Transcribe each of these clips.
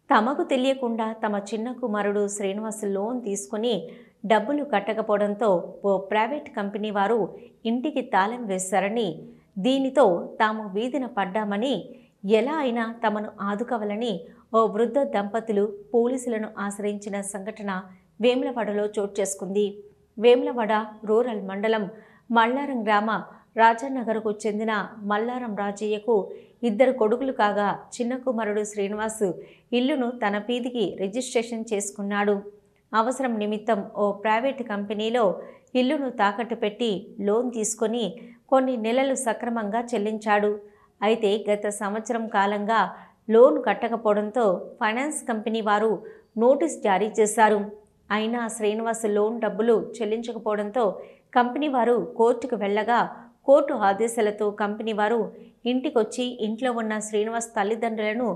తమకు తెలియకుండా తమ చిన్న కుమారుడు శ్రీనివాస్ లోన్ తీసుకుని డబ్బులు కట్టకపోవడంతో ఓ ప్రైవేట్ కంపెనీ వారు ఇంటికి తాళం వేశారని, దీనితో తాము వీధిన పడ్డామని, ఎలా అయినా తమను ఆదుకోవాలని ఓ వృద్ధ దంపతులు పోలీసులను ఆశ్రయించిన సంఘటన వేములవాడలో చోటు చేసుకుంది. వేములవాడ రూరల్ మండలం మల్లారం గ్రామ రాజానగర్కు చెందిన మల్లారం రాజయ్యకు 2 కొడుకులు కాగా చిన్న కుమారుడు శ్రీనివాస్ ఇల్లును తన పీదికి రిజిస్ట్రేషన్ చేసుకున్నాడు. అవసరం నిమిత్తం ఓ ప్రైవేట్ కంపెనీలో ఇల్లును తాకట్టు పెట్టి లోన్ తీసుకొని కొన్ని నెలలు సక్రమంగా చెల్లించాడు. అయితే గత సంవత్సరం కాలంగా లోన్ కట్టకపోవడంతో ఫైనాన్స్ కంపెనీ వారు నోటీస్ జారీ చేశారు. అయినా శ్రీనివాస్ లోన్ డబ్బులు చెల్లించకపోవడంతో కంపెనీ వారు కోర్టుకు వెళ్ళగా కోర్టు ఆదేశాలతో కంపెనీ వారు ఇంటికొచ్చి ఇంట్లో ఉన్న శ్రీనివాస్ తల్లిదండ్రులను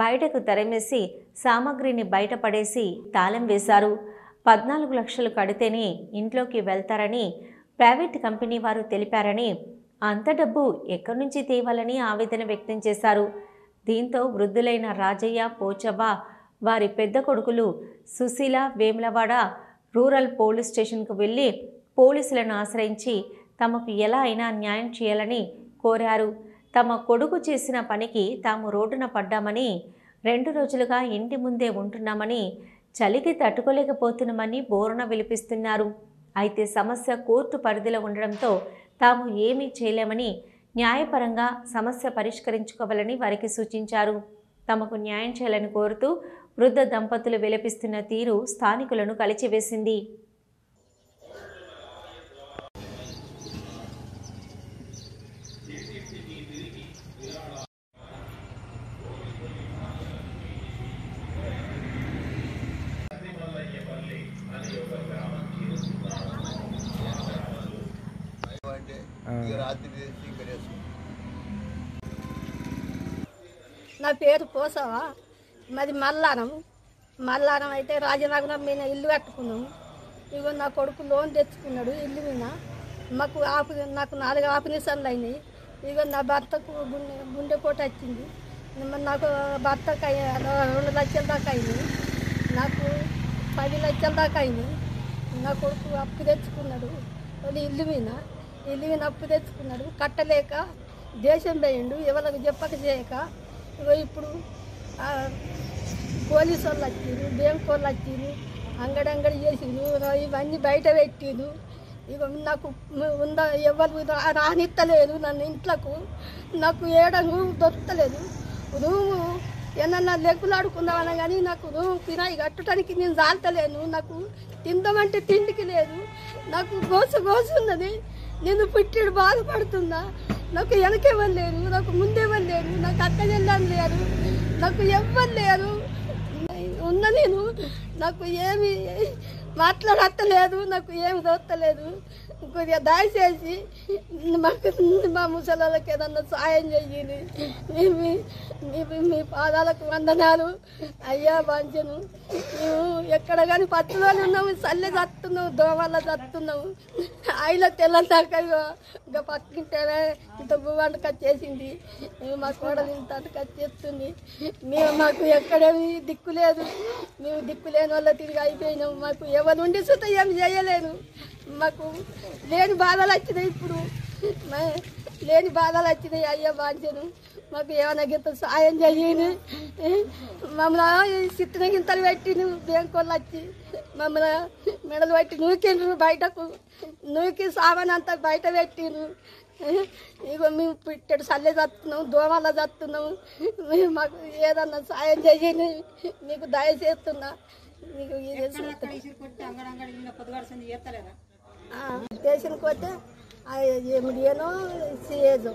బయటకు తరిమేసి సామాగ్రిని బయటపడేసి తాళం వేశారు. 14 లక్షలు కడితేనే ఇంట్లోకి వెళ్తారని ప్రైవేట్ కంపెనీ వారు తెలిపారని, అంత డబ్బు ఎక్కడి నుంచి తేవాలని ఆవేదన వ్యక్తం చేశారు. దీంతో వృద్ధులైన రాజయ్య, పోచవ్వ, వారి పెద్ద కొడుకులు సుశీల వేములవాడ రూరల్ పోలీస్ స్టేషన్కు వెళ్ళి పోలీసులను ఆశ్రయించి తమకు ఎలా అయినా న్యాయం చేయాలని కోరారు. తమ కొడుకు చేసిన పనికి తాము రోడ్డున పడ్డామని, 2 రోజులుగా ఇంటి ముందే ఉంటున్నామని, చలికి తట్టుకోలేకపోతున్నామని బోరున విలిపిస్తున్నారు. అయితే సమస్య కోర్టు పరిధిలో ఉండడంతో తాము ఏమీ చేయలేమని, న్యాయపరంగా సమస్య పరిష్కరించుకోవాలని వారికి సూచించారు. తమకు న్యాయం చేయాలని కోరుతూ వృద్ధ దంపతులు విలపిస్తున్న తీరు స్థానికులను కలిచివేసింది. నా పేరు పోసావా, మాది మల్లారం అయితే రాజనగరం మీద ఇల్లు కట్టుకున్నాము. ఇగో నా కొడుకు లోన్ తెచ్చుకున్నాడు ఇల్లు మీద. నాకు 4 ఆపరేషన్లు అయినాయి. ఇగో నా భర్తకు గుండెపోటు వచ్చింది. నాకు భర్తకు 2 లక్షల దాకా అయినాయి, నాకు 10 లక్షల దాకా అయినాయి. నా కొడుకు అప్పు తెచ్చుకున్నాడు ఇల్లు మీద అప్పు తెచ్చుకున్నాడు. కట్టలేక దేశం పోయిండు, ఎవరికి చెప్పక చేయక. ఇప్పుడు పోలీసు వాళ్ళు వచ్చిండ్రు, బ్యాంకు వాళ్ళు వచ్చిండ్రు, అంగడి చేసిండ్రు, ఇవన్నీ బయట పెట్టిండ్రు. ఇక నాకు ఎవరు రానిత్తలేదు నన్ను ఇంట్లోకు. నాకు ఏడంగు దొరకలేదు. రూము ఏమన్నా లెగ్గులాడుకుందామన్నా కానీ నాకు రూమ్ కిరాయి కట్టడానికి నేను జాలతలేను. నాకు తిందామంటే తిండికి లేదు. నాకు గోసు ఉన్నది. నేను పుట్టిడు బాధపడుతున్నా. నాకు వెనకెవ్వరు లేరు, నాకు ముందెవ్వరు లేరు, నాకు అక్క చెల్లని లేరు, నాకు ఎవ్వరు లేరు. ఉన్న నేను నాకు ఏమి మాట్లాడలేదు, నాకు ఏమి దొరకలేదు. కొద్దిగా దయచేసి మా ముసలాళ్ళకి ఏదన్నా సాయం చెయ్యి. మీ పాదాలకు వందనాలు అయ్యా బాంచను. మేము ఎక్కడ కానీ పట్టులోనే ఉన్నాము, చల్లే చస్తున్నాము, దోమల చస్తున్నాము. ఆయన తెల్లందాక ఇంకా పక్కింటేనే ఇంత భూవంట చేసింది, మా కోడలు ఇంత చేస్తుంది. మాకు ఎక్కడేమి దిక్కు లేదు. మేము దిక్కు లేని వల్ల తిరిగి అయిపోయినాము. మాకు ఎవరు ఉండి సుత ఏమి చేయలేను. మాకు లేని బాధలు వచ్చినాయి. ఇప్పుడు లేని బాధలు వచ్చినాయి అయ్యా బాంచను. మాకు ఏమైనా గింత సాయం చెయ్యని. మమ్మల్ని చిత్ర గింతలు పెట్టిను బ్యాంకు వాళ్ళు వచ్చి మమ్మల్ని మెడలు పెట్టి నూకిండ్రు, బయటకు నూకి సామాన్ అంతా బయట పెట్టిండ్రు. ఇగో మేము పిట్టడు చల్లే చస్తున్నాము, దోమల చస్తున్నాము. మాకు ఏదన్నా సాయం చెయ్యని మీకు దయచేస్తున్నా. మీకు స్టేషన్కి పోతే ఏమిడియనో ఏదో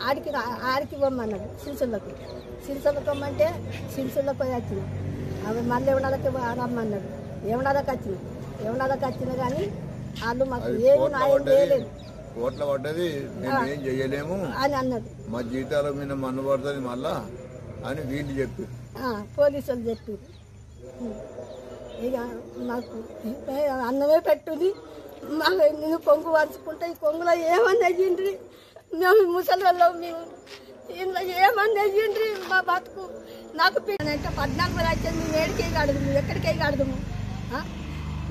ఆడికి పొమ్మన్నాడు. సిరిసలకు పొమ్మంటే సిరిసలకు వచ్చిన అవి మళ్ళీ ఎవడాలకి రమ్మన్నాడు. ఎవడాలకు వచ్చిన కానీ వాళ్ళు మాకు ఏమి న్యాయం చేయలేదు. కోట్ల పడ్డది, మేము ఏం చేయలేము అని అన్నాడు. మా జీతాల మీద మన్ను పడుతుంది మళ్ళా అని వీళ్ళు చెప్పారు, పోలీసు వాళ్ళు చెప్పారు. ఇక మాకు అన్నమే పెట్టుని నేను కొంగు వరుచుకుంటే ఈ కొంగులో ఏమని అయ్యిండ్రి. మేము ముసలి మేము ఇంట్లో ఏమని అయ్యిండ్రి. మా బతుకు నాకు అంటే 14 లక్షలు మేము ఏడికే కడదాము, ఎక్కడికే కడదాము,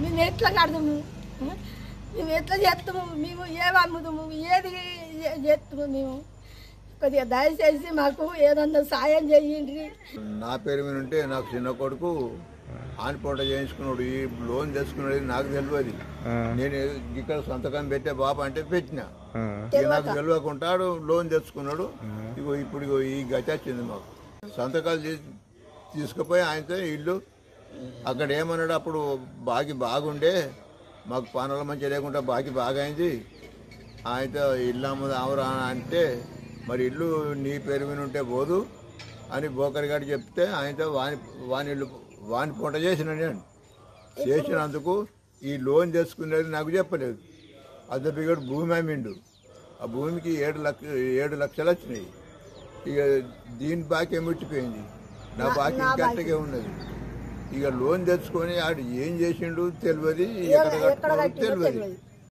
మేము ఎట్లా కడదాము, మేము ఎట్లా చేస్తాము, మేము ఏమి అమ్ముదాము, ఏది చేస్తాము. మేము కొద్దిగా దయచేసి మాకు ఏదన్నా సాయం చేయండి. నా పేరు మీద ఉంటే నాకు చిన్న కొడుకు ఆనపోట చేయించుకున్నాడు, ఈ లోన్ తెచ్చుకున్నాడు, నాకు తెలియదు. నేను ఇక్కడ సంతకం పెట్టే బాబా అంటే పెట్టినా, నాకు తెలియకుండా లోన్ తెచ్చుకున్నాడు. ఇప్పుడు ఈ గతి వచ్చింది మాకు. సంతకాలు తీసుకుపోయి ఆయనతో ఇల్లు అక్కడ ఏమన్నాడు, అప్పుడు బాగుండే మాకు పనుల మంచిగా లేకుండా బాగా అయింది, ఆయనతో ఇల్లు అమ్మరా అంటే మరి ఇల్లు నీ పేరు మీద ఉంటే పోదు అని బోకరి గారు చెప్తే ఆయనతో వాని పూట చేసిన నేను చేసినందుకు ఈ లోన్ తెచ్చుకునేది నాకు చెప్పలేదు. అద్దెపిగడు భూమి అమ్మిండు, ఆ భూమికి 7 లక్షలు వచ్చినాయి. ఇక దీని బాకీ ముట్టిపోయింది, నా బాకీ గట్టగా ఉన్నది. ఇక లోన్ తెచ్చుకొని ఆడు ఏం చేసిండు తెలియదు, ఎక్కడ కట్టుకోవడం తెలియదు.